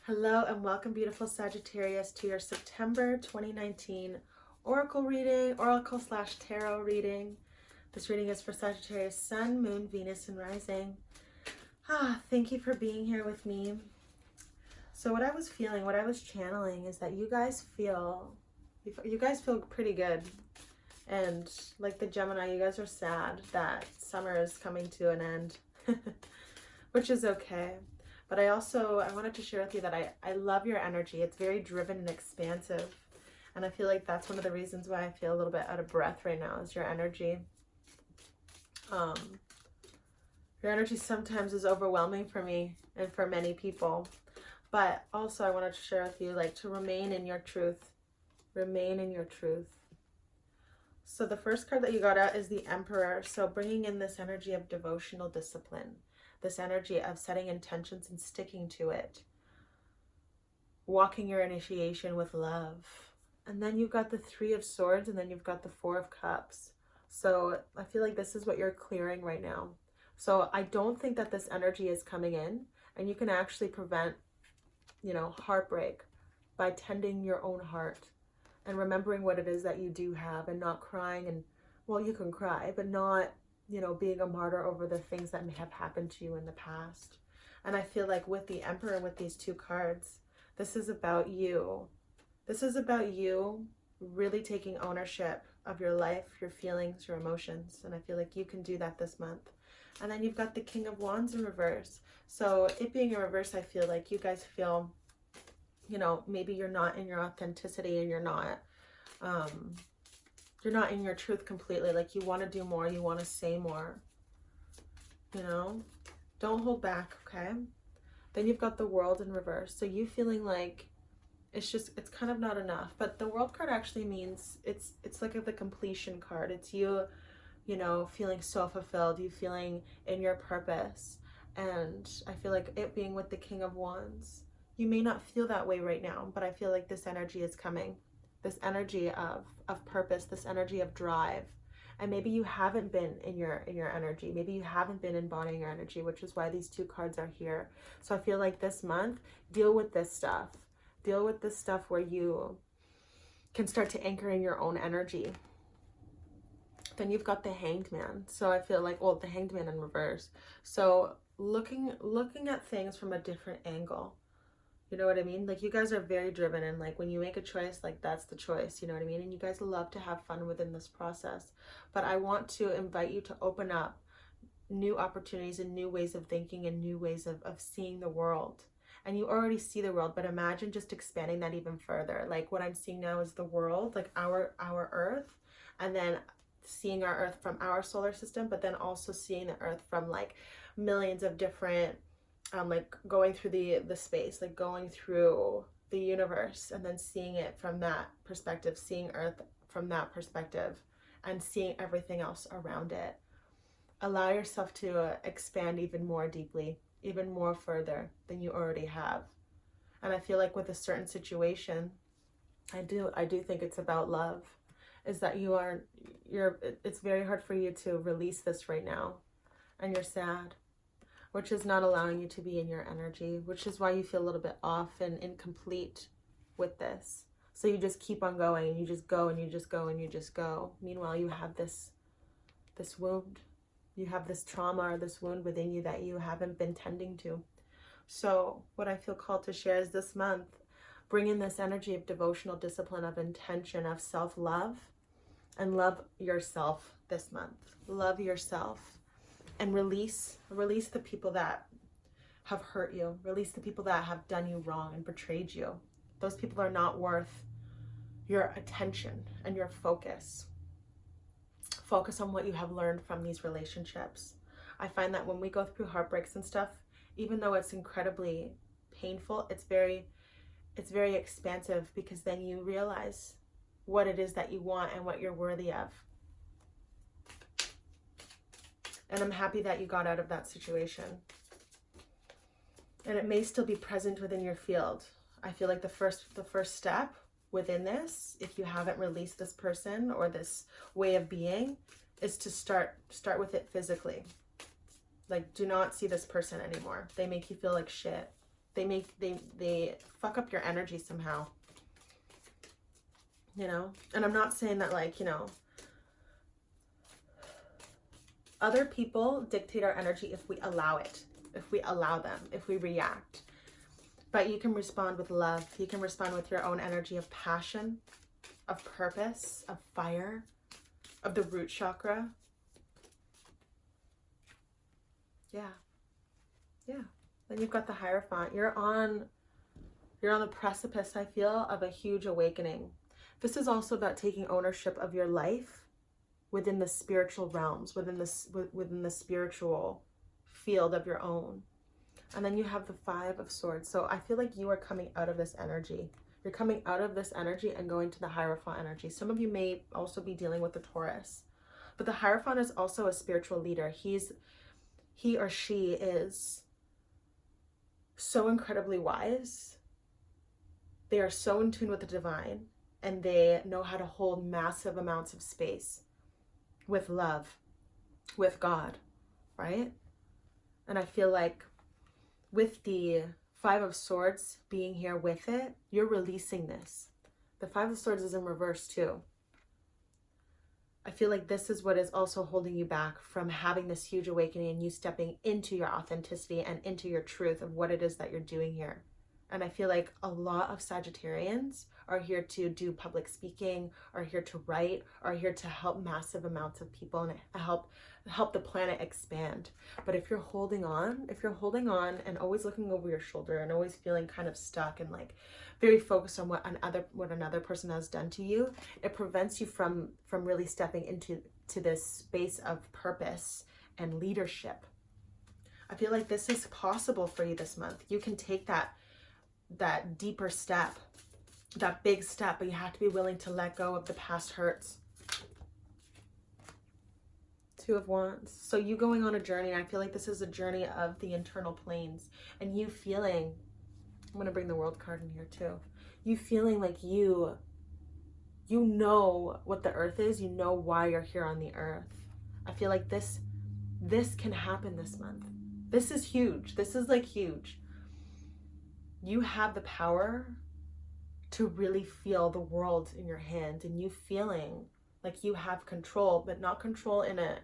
Hello and welcome, beautiful Sagittarius, to your September 2019 Oracle reading, Oracle/Tarot reading. This reading is for Sagittarius, Sun, Moon, Venus, and Rising. Thank you for being here with me. So what I was feeling, what I was channeling is that you guys feel pretty good. And like the Gemini, you guys are sad that summer is coming to an end, which is okay. But I wanted to share with you that I love your energy. It's very driven and expansive. And I feel like that's one of the reasons why I feel a little bit out of breath right now is your energy. Your energy sometimes is overwhelming for me and for many people. But also I wanted to share with you, like, to remain in your truth. Remain in your truth. So the first card that you got out is the Emperor. So bringing in this energy of devotional discipline. This energy of setting intentions and sticking to it. Walking your initiation with love. And then you've got the Three of Swords, and then you've got the Four of Cups. So I feel like this is what you're clearing right now. So I don't think that this energy is coming in, and you can actually prevent, heartbreak by tending your own heart and remembering what it is that you do have, and not crying. And well, you can cry, but not being a martyr over the things that may have happened to you in the past. And I feel like with the Emperor, with these two cards, this is about you. This is about you really taking ownership of your life, your feelings, your emotions. And I feel like you can do that this month. And then you've got the King of Wands in reverse. So it being in reverse, I feel like you guys feel, maybe you're not in your authenticity, and you're not in your truth completely. Like, you want to do more, you want to say more, don't hold back. Okay. Then you've got the World in reverse. So you feeling like it's kind of not enough. But the World card actually means it's like the completion card. It's you feeling so fulfilled, you feeling in your purpose. And I feel like it being with the King of Wands, you may not feel that way right now, but I feel like this energy is coming. This energy of purpose, this energy of drive. And maybe you haven't been in your energy. Maybe you haven't been embodying your energy, which is why these two cards are here. So I feel like this month, deal with this stuff. Deal with this stuff where you can start to anchor in your own energy. Then you've got the Hanged Man. So I feel like, the Hanged Man in reverse. So looking at things from a different angle. You know what I mean? Like, you guys are very driven, and like when you make a choice, like that's the choice, you know what I mean? And you guys love to have fun within this process. But I want to invite you to open up new opportunities and new ways of thinking and new ways of seeing the world. And you already see the world, but imagine just expanding that even further. Like, what I'm seeing now is the world, like our Earth, and then seeing our Earth from our solar system, but then also seeing the Earth from like millions of different like going through the space, like going through the universe, and then seeing it from that perspective, seeing Earth from that perspective, and seeing everything else around it. Allow yourself to expand even more deeply, even more further than you already have. And I feel like with a certain situation, I do think it's about love, is that it's very hard for you to release this right now, and you're sad, which is not allowing you to be in your energy, which is why you feel a little bit off and incomplete with this. So you just keep on going, and you just go, and you just go, and you just go. Meanwhile, you have this wound. You have this trauma or this wound within you that you haven't been tending to. So what I feel called to share is this month, bring in this energy of devotional discipline, of intention, of self-love, and love yourself this month. Love yourself. And release the people that have hurt you. Release the people that have done you wrong and betrayed you. Those people are not worth your attention and your focus. Focus on what you have learned from these relationships. I find that when we go through heartbreaks and stuff, even though it's incredibly painful, it's very expansive, because then you realize what it is that you want and what you're worthy of. And I'm happy that you got out of that situation. And it may still be present within your field. I feel like the first step within this, if you haven't released this person or this way of being, is to start with it physically. Like, do not see this person anymore. They make you feel like shit. they fuck up your energy somehow. You know? And I'm not saying that, like, you know, other people dictate our energy if we allow it, if we allow them, if we react. But you can respond with love. You can respond with your own energy of passion, of purpose, of fire, of the root chakra. Yeah. Yeah. Then you've got the Hierophant. You're on the precipice, I feel, of a huge awakening. This is also about taking ownership of your life within the spiritual realms, within the spiritual field of your own. And then you have the Five of Swords. So I feel like you are coming out of this energy. You're coming out of this energy and going to the Hierophant energy. Some of you may also be dealing with the Taurus. But the Hierophant is also a spiritual leader. He or she is so incredibly wise. They are so in tune with the divine, and they know how to hold massive amounts of space with love, with God, right? And I feel like with the Five of Swords being here with it, you're releasing this. The Five of Swords is in reverse too. I feel like this is what is also holding you back from having this huge awakening and you stepping into your authenticity and into your truth of what it is that you're doing here. And I feel like a lot of Sagittarians are here to do public speaking, are here to write, are here to help massive amounts of people and help the planet expand. But if you're holding on and always looking over your shoulder and always feeling kind of stuck and like very focused on what another person has done to you, it prevents you from really stepping into this space of purpose and leadership. I feel like this is possible for you this month. You can take that deeper step, that big step, but you have to be willing to let go of the past hurts. Two of Wands. So you going on a journey, I feel like this is a journey of the internal planes, and you feeling, I'm going to bring the World card in here too, you feeling like you know what the earth is, you know why you're here on the earth. I feel like this can happen this month. This is huge. This is like huge. You have the power to really feel the world in your hands, and you feeling like you have control, but not control in a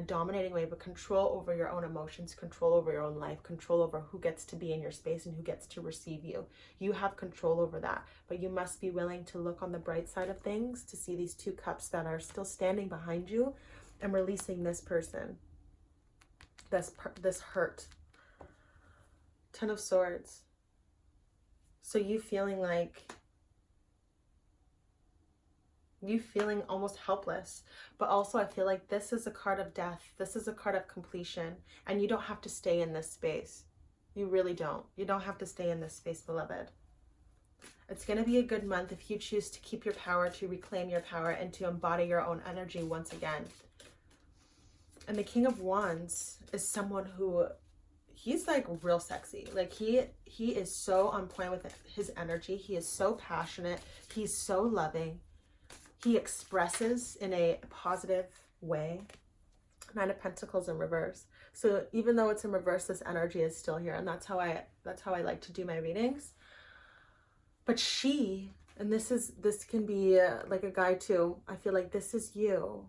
dominating way, but control over your own emotions, control over your own life, control over who gets to be in your space and who gets to receive you. You have control over that, but you must be willing to look on the bright side of things, to see these two cups that are still standing behind you and releasing this person, this hurt. Ten of Swords. So you feeling almost helpless, but also I feel like this is a card of death. This is a card of completion, and you don't have to stay in this space. You really don't. You don't have to stay in this space, beloved. It's going to be a good month if you choose to keep your power, to reclaim your power, and to embody your own energy once again. And the King of Wands is someone who, he's like real sexy. Like he is so on point with his energy. He is so passionate. He's so loving. He expresses in a positive way. Nine of Pentacles in reverse. So even though it's in reverse, this energy is still here, and that's how I like to do my readings. But she, and this can be like a guy too. I feel like this is you,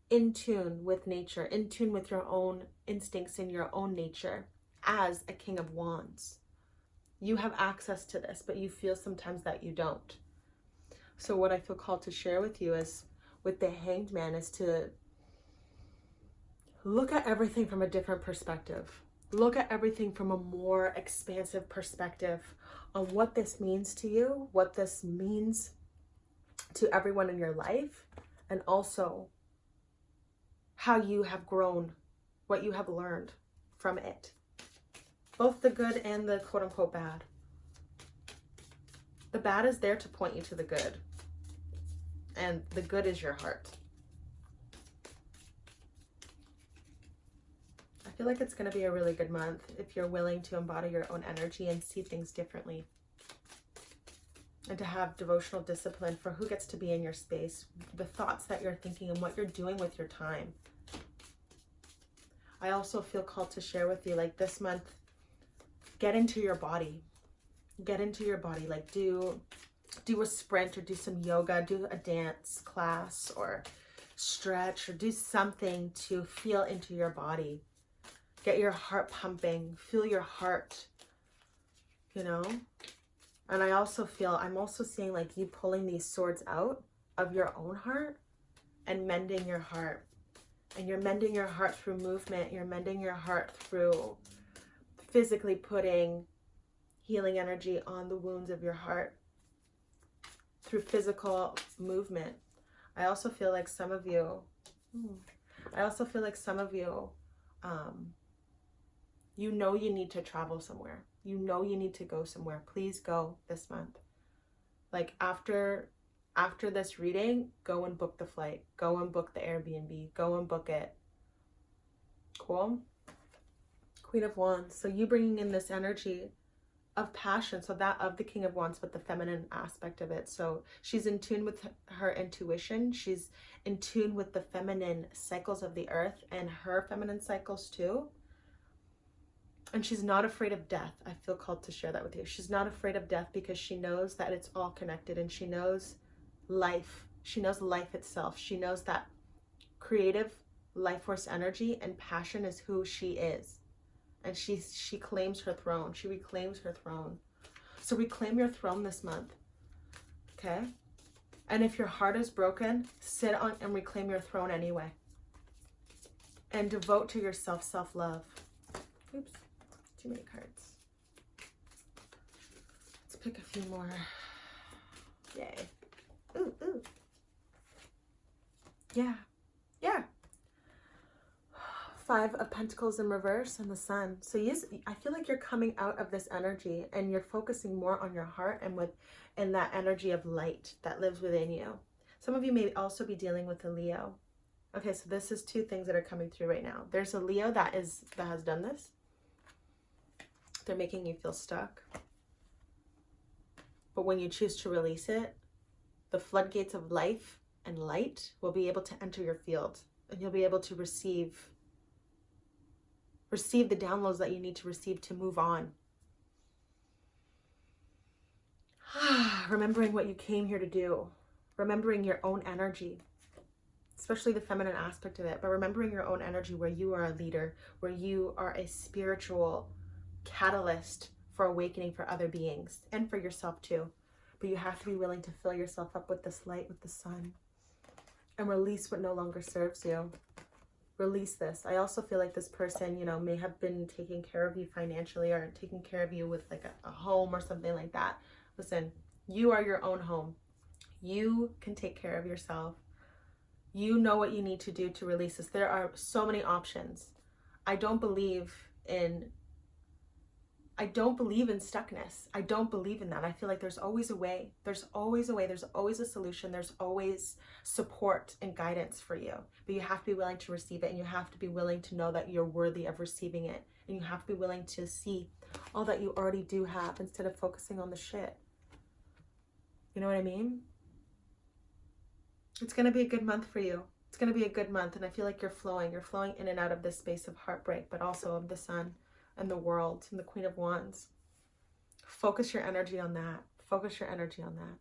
in tune with nature, in tune with your own instincts and your own nature. As a King of Wands, you have access to this, but you feel sometimes that you don't. So what I feel called to share with you is, with the Hanged Man, is to look at everything from a different perspective. Look at everything from a more expansive perspective on what this means to you, what this means to everyone in your life, and also how you have grown, what you have learned from it. Both the good and the quote-unquote bad. The bad is there to point you to the good. And the good is your heart. I feel like it's going to be a really good month if you're willing to embody your own energy and see things differently. And to have devotional discipline for who gets to be in your space, the thoughts that you're thinking, and what you're doing with your time. I also feel called to share with you, like this month, get into your body. Get into your body. Like do a sprint or do some yoga, do a dance class or stretch or do something to feel into your body. Get your heart pumping, feel your heart, you know? And I'm also seeing like you pulling these swords out of your own heart and mending your heart. And you're mending your heart through movement. You're mending your heart through physically putting healing energy on the wounds of your heart through physical movement. I also feel like some of you, you know you need to travel somewhere. You know you need to go somewhere. Please go this month. Like after this reading, go and book the flight. Go and book the Airbnb. Go and book it. Cool? Queen of Wands. So you bringing in this energy of passion. So that of the King of Wands, but the feminine aspect of it. So she's in tune with her intuition. She's in tune with the feminine cycles of the earth and her feminine cycles too. And she's not afraid of death. I feel called to share that with you. She's not afraid of death because she knows that it's all connected, and she knows life. She knows life itself. She knows that creative life force energy and passion is who she is. And she claims her throne. She reclaims her throne. So reclaim your throne this month. Okay? And if your heart is broken, sit on and reclaim your throne anyway. And devote to yourself, self-love. Oops. Too many cards. Let's pick a few more. Yay. Ooh, ooh. Yeah. Yeah. 5 of Pentacles in reverse and the Sun. So I feel like you're coming out of this energy and you're focusing more on your heart and that energy of light that lives within you. Some of you may also be dealing with a Leo. Okay, so this is 2 things that are coming through right now. There's a Leo that has done this. They're making you feel stuck. But when you choose to release it, the floodgates of life and light will be able to enter your field, and you'll be able to receive the downloads that you need to receive to move on. Remembering what you came here to do. Remembering your own energy, especially the feminine aspect of it, but remembering your own energy where you are a leader, where you are a spiritual catalyst for awakening for other beings and for yourself too. But you have to be willing to fill yourself up with this light, with the sun, and release what no longer serves you. Release this. I also feel like this person, you know, may have been taking care of you financially or taking care of you with like a home or something like that. Listen, you are your own home. You can take care of yourself. You know what you need to do to release this. There are so many options. I don't believe in stuckness. I don't believe in that. I feel like there's always a way. There's always a way. There's always a solution. There's always support and guidance for you. But you have to be willing to receive it, and you have to be willing to know that you're worthy of receiving it. And you have to be willing to see all that you already do have instead of focusing on the shit. You know what I mean? It's going to be a good month for you. It's going to be a good month, and I feel like you're flowing. You're flowing in and out of this space of heartbreak, but also of the sun and the world and the Queen of Wands. Focus your energy on that. Focus your energy on that.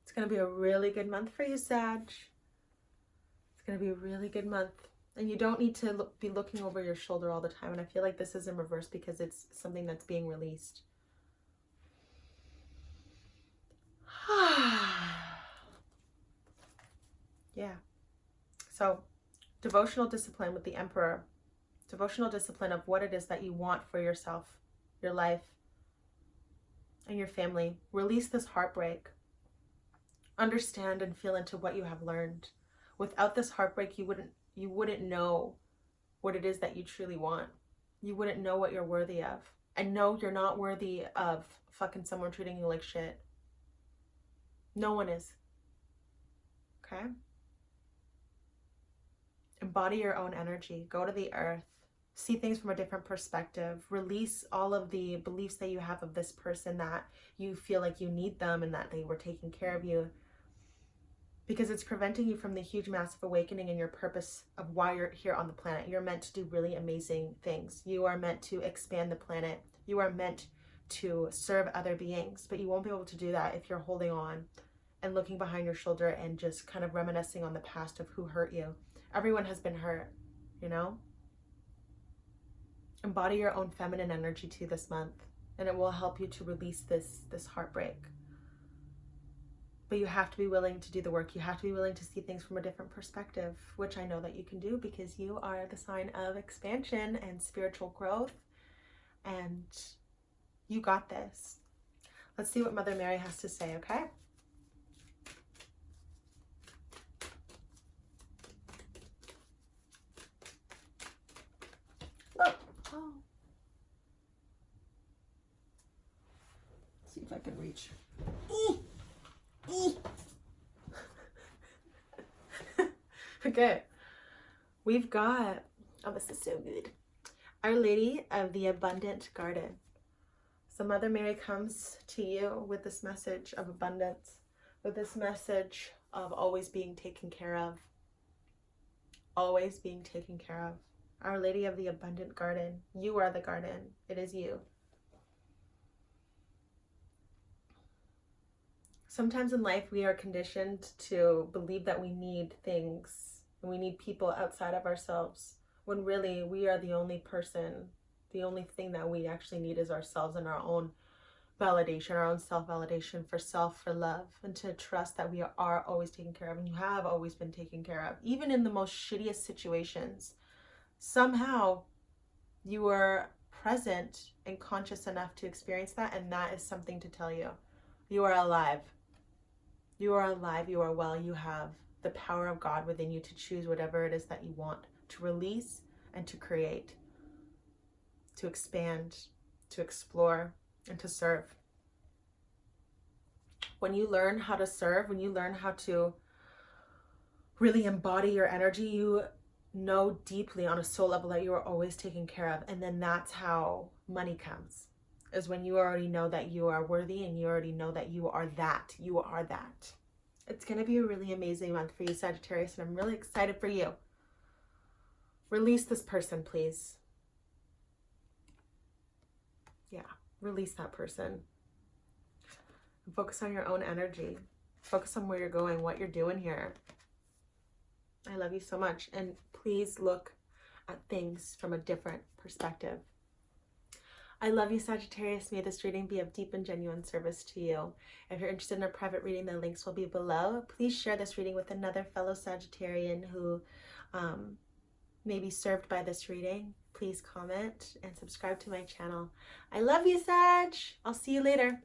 It's going to be a really good month for you, Sag. It's going to be a really good month. And you don't need to be looking over your shoulder all the time. And I feel like this is in reverse because it's something that's being released. Yeah. So, devotional discipline with the Emperor. Devotional discipline of what it is that you want for yourself, your life, and your family. Release this heartbreak. Understand and feel into what you have learned. Without this heartbreak, you wouldn't know what it is that you truly want. You wouldn't know what you're worthy of. And no, you're not worthy of fucking someone treating you like shit. No one is. Okay? Embody your own energy. Go to the earth. See things from a different perspective. Release all of the beliefs that you have of this person, that you feel like you need them and that they were taking care of you. Because it's preventing you from the huge, massive awakening and your purpose of why you're here on the planet. You're meant to do really amazing things. You are meant to expand the planet You are meant to serve other beings, but you won't be able to do that if you're holding on and looking behind your shoulder and just kind of reminiscing on the past of who hurt you. Everyone has been hurt, you know? Embody your own feminine energy too this month, and it will help you to release this heartbreak. But you have to be willing to do the work. You have to be willing to see things from a different perspective, which I know that you can do because you are the sign of expansion and spiritual growth, and you got this. Let's see what Mother Mary has to say, okay? Oh. Let's see if I can reach. Okay, we've got, oh, this is so good. Our Lady of the Abundant Garden. So Mother Mary comes to you with this message of abundance, with this message of always being taken care of. Always being taken care of. Our Lady of the Abundant Garden. You are the garden. It is you. Sometimes in life we are conditioned to believe that we need things and we need people outside of ourselves, when really we are the only person, the only thing that we actually need is ourselves and our own validation, our own self-validation, for self, for love, and to trust that we are always taken care of, and you have always been taken care of. Even in the most shittiest situations, somehow you were present and conscious enough to experience that, and that is something to tell you. You are alive. You are alive, you are well, you have the power of God within you to choose whatever it is that you want, to release and to create, to expand, to explore, and to serve. When you learn how to serve, when you learn how to really embody your energy, you know deeply on a soul level that you are always taken care of. And then that's how money comes. Is when you already know that you are worthy and you already know that you are that. You are that. It's going to be a really amazing month for you, Sagittarius, and I'm really excited for you. Release this person, please. Yeah, release that person. And focus on your own energy. Focus on where you're going, what you're doing here. I love you so much. And please look at things from a different perspective. I love you, Sagittarius. May this reading be of deep and genuine service to you. If you're interested in a private reading, the links will be below. Please share this reading with another fellow Sagittarian who may be served by this reading. Please comment and subscribe to my channel. I love you, Sag. I'll see you later.